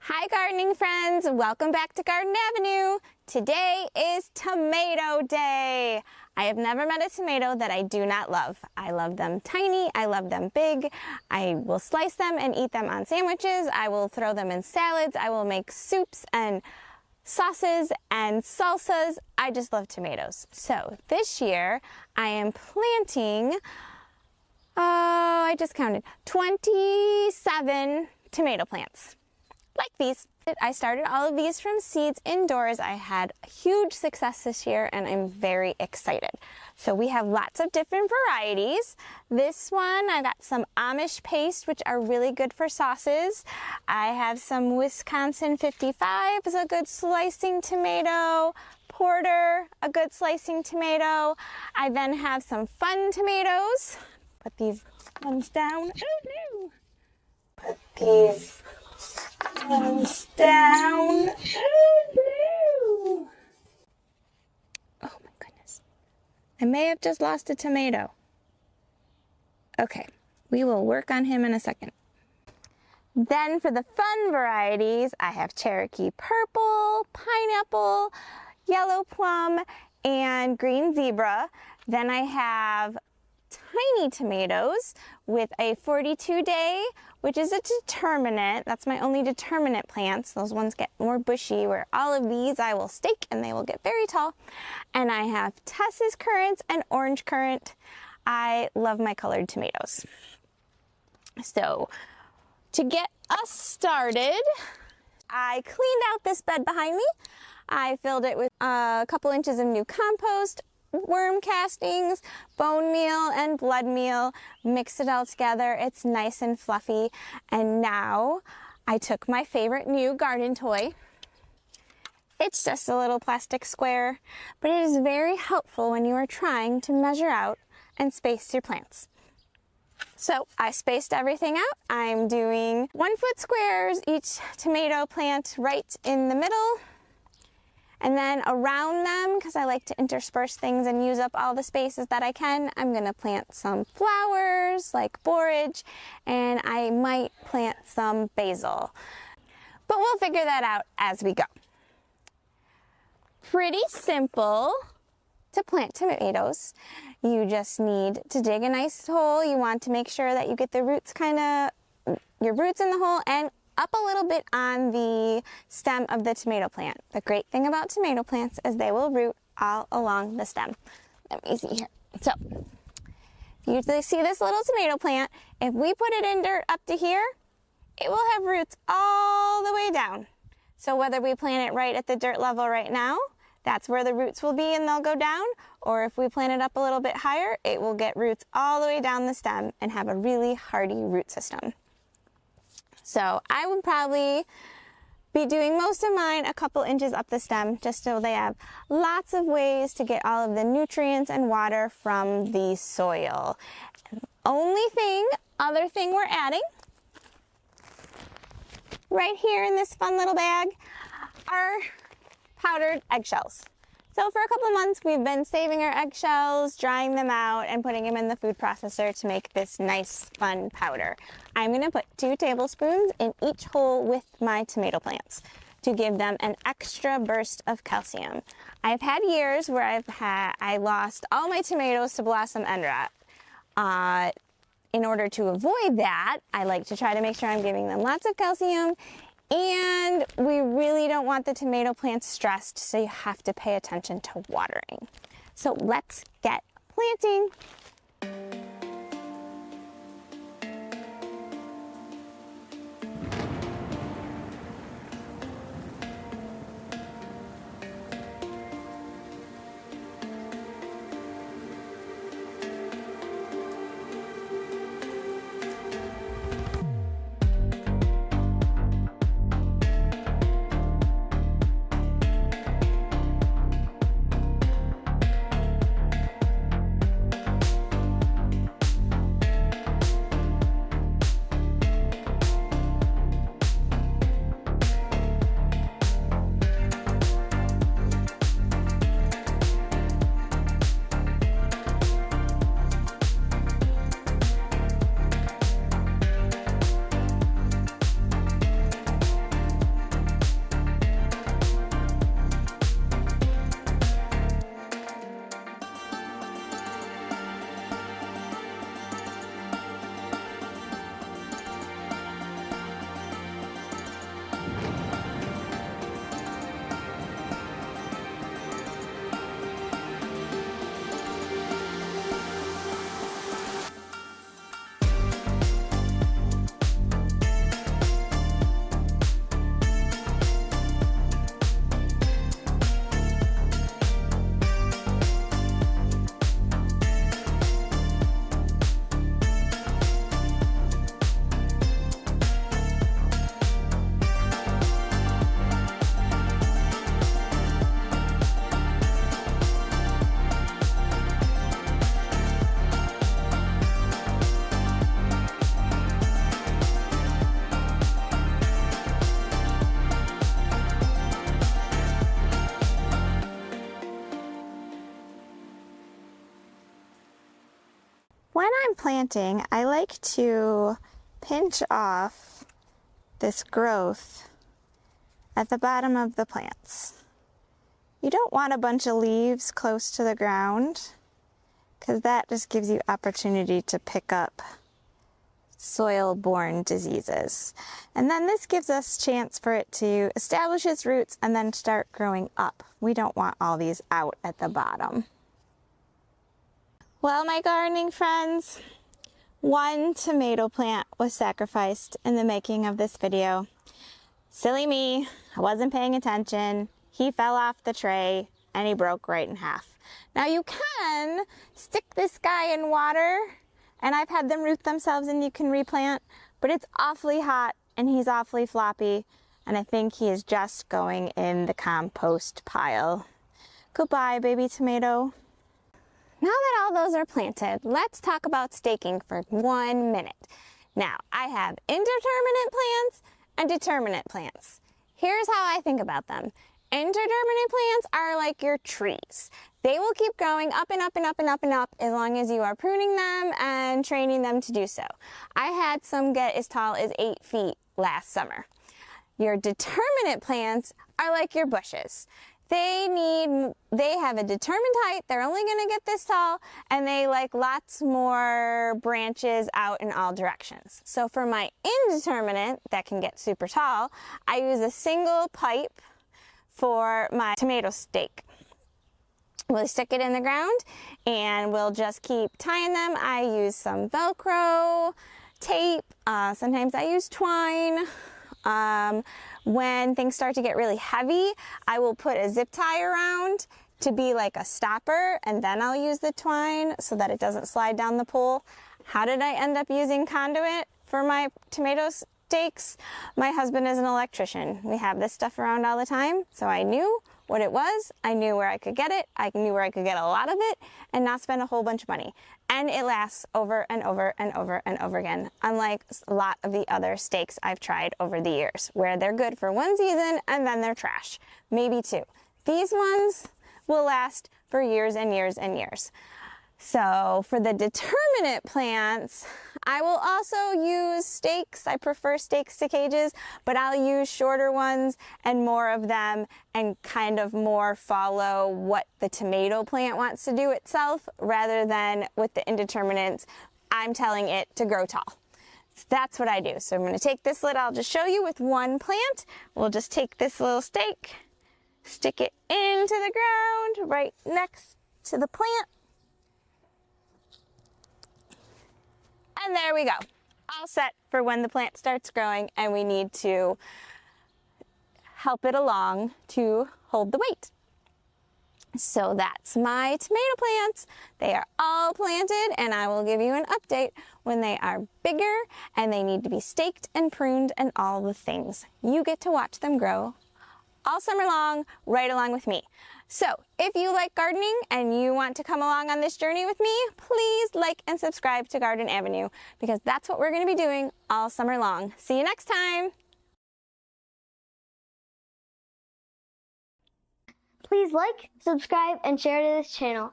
Hi gardening friends, welcome back to Garden Avenue. Today is Tomato Day. I have never met a tomato that I do not love. I love them tiny, I love them big. I will slice them and eat them on sandwiches. I will throw them in salads. I will make soups and sauces and salsas. I just love tomatoes. So this year I am planting, I just counted 27 tomato plants. Like these. I started all of these from seeds indoors. I had huge success this year and I'm very excited. So we have lots of different varieties. This one, I got some Amish paste, which are really good for sauces. I have some Wisconsin 55 is a good slicing tomato. Porter, a good slicing tomato. I then have some fun tomatoes. Put these ones down. Oh no! Put these ones down. Oh no! Oh my goodness. I may have just lost a tomato. Okay, we will work on him in a second. Then for the fun varieties, I have Cherokee Purple, Pineapple, Yellow Plum, and Green Zebra. Then I have tiny tomatoes with a 42-day, which is a determinate. That's my only determinate plants. Those ones get more bushy, where all of these I will stake and they will get very tall. And I have Tess's currants and orange currant. I love my colored tomatoes. So to get us started, I cleaned out this bed behind me. I filled it with a couple inches of new compost, worm castings, bone meal, and blood meal. Mix it all together. It's nice and fluffy. And now I took my favorite new garden toy. It's just a little plastic square, but it is very helpful when you are trying to measure out and space your plants. So I spaced everything out. I'm doing 1 foot squares, each tomato plant right in the middle. And then around them, because I like to intersperse things and use up all the spaces that I can, I'm going to plant some flowers like borage, and I might plant some basil. But we'll figure that out as we go. Pretty simple to plant tomatoes. You just need to dig a nice hole. You want to make sure that you get the roots your roots in the hole and up a little bit on the stem of the tomato plant. The great thing about tomato plants is they will root all along the stem. Let me see here. So, you see this little tomato plant, if we put it in dirt up to here, it will have roots all the way down. So whether we plant it right at the dirt level right now, that's where the roots will be and they'll go down, or if we plant it up a little bit higher, it will get roots all the way down the stem and have a really hardy root system. So I would probably be doing most of mine a couple inches up the stem, just so they have lots of ways to get all of the nutrients and water from the soil. And the other thing we're adding right here in this fun little bag are powdered eggshells. So for a couple months we've been saving our eggshells, drying them out, and putting them in the food processor to make this nice fun powder. I'm going to put 2 tablespoons in each hole with my tomato plants to give them an extra burst of calcium. I've had years where I lost all my tomatoes to blossom end rot. In order to avoid that, I like to try to make sure I'm giving them lots of calcium. And we really don't want the tomato plants stressed, so you have to pay attention to watering. So let's get planting. planting, I like to pinch off this growth at the bottom of the plants. You don't want a bunch of leaves close to the ground because that just gives you opportunity to pick up soil-borne diseases. And then this gives us chance for it to establish its roots and then start growing up. We don't want all these out at the bottom. Well, my gardening friends, one tomato plant was sacrificed in the making of this video. Silly me, I wasn't paying attention. He fell off the tray and he broke right in half. Now you can stick this guy in water, and I've had them root themselves and you can replant, but it's awfully hot and he's awfully floppy, and I think he is just going in the compost pile. Goodbye, baby tomato. Now that all those are planted, let's talk about staking for 1 minute. Now, I have indeterminate plants and determinate plants. Here's how I think about them. Indeterminate plants are like your trees. They will keep growing up and up and up and up and up as long as you are pruning them and training them to do so. I had some get as tall as 8 feet last summer. Your determinate plants are like your bushes. They have a determined height, they're only gonna get this tall, and they like lots more branches out in all directions. So for my indeterminate, that can get super tall, I use a single pipe for my tomato stake. We'll stick it in the ground and we'll just keep tying them. I use some Velcro, tape, sometimes I use twine. When things start to get really heavy, I will put a zip tie around to be like a stopper, and then I'll use the twine so that it doesn't slide down the pole. How did I end up using conduit for my tomato stakes? My husband is an electrician. We have this stuff around all the time, so I knew what it was, I knew where I could get it, I knew where I could get a lot of it and not spend a whole bunch of money. And it lasts over and over and over and over again, unlike a lot of the other stakes I've tried over the years, where they're good for 1 season and then they're trash, maybe 2. These ones will last for years and years and years. So for the determinate plants, I will also use stakes. I prefer stakes to cages, but I'll use shorter ones and more of them and kind of more follow what the tomato plant wants to do itself rather than with the indeterminates, I'm telling it to grow tall. So that's what I do. So I'm going to take this lid, I'll just show you with one plant. We'll just take this little stake, stick it into the ground right next to the plant. And there we go, all set for when the plant starts growing and we need to help it along to hold the weight. So that's my tomato plants. They are all planted and I will give you an update when they are bigger and they need to be staked and pruned and all the things. You get to watch them grow all summer long, right along with me. So if you like gardening and you want to come along on this journey with me, please like and subscribe to Garden Avenue because that's what we're going to be doing all summer long. See you next time. Please like, subscribe, and share to this channel.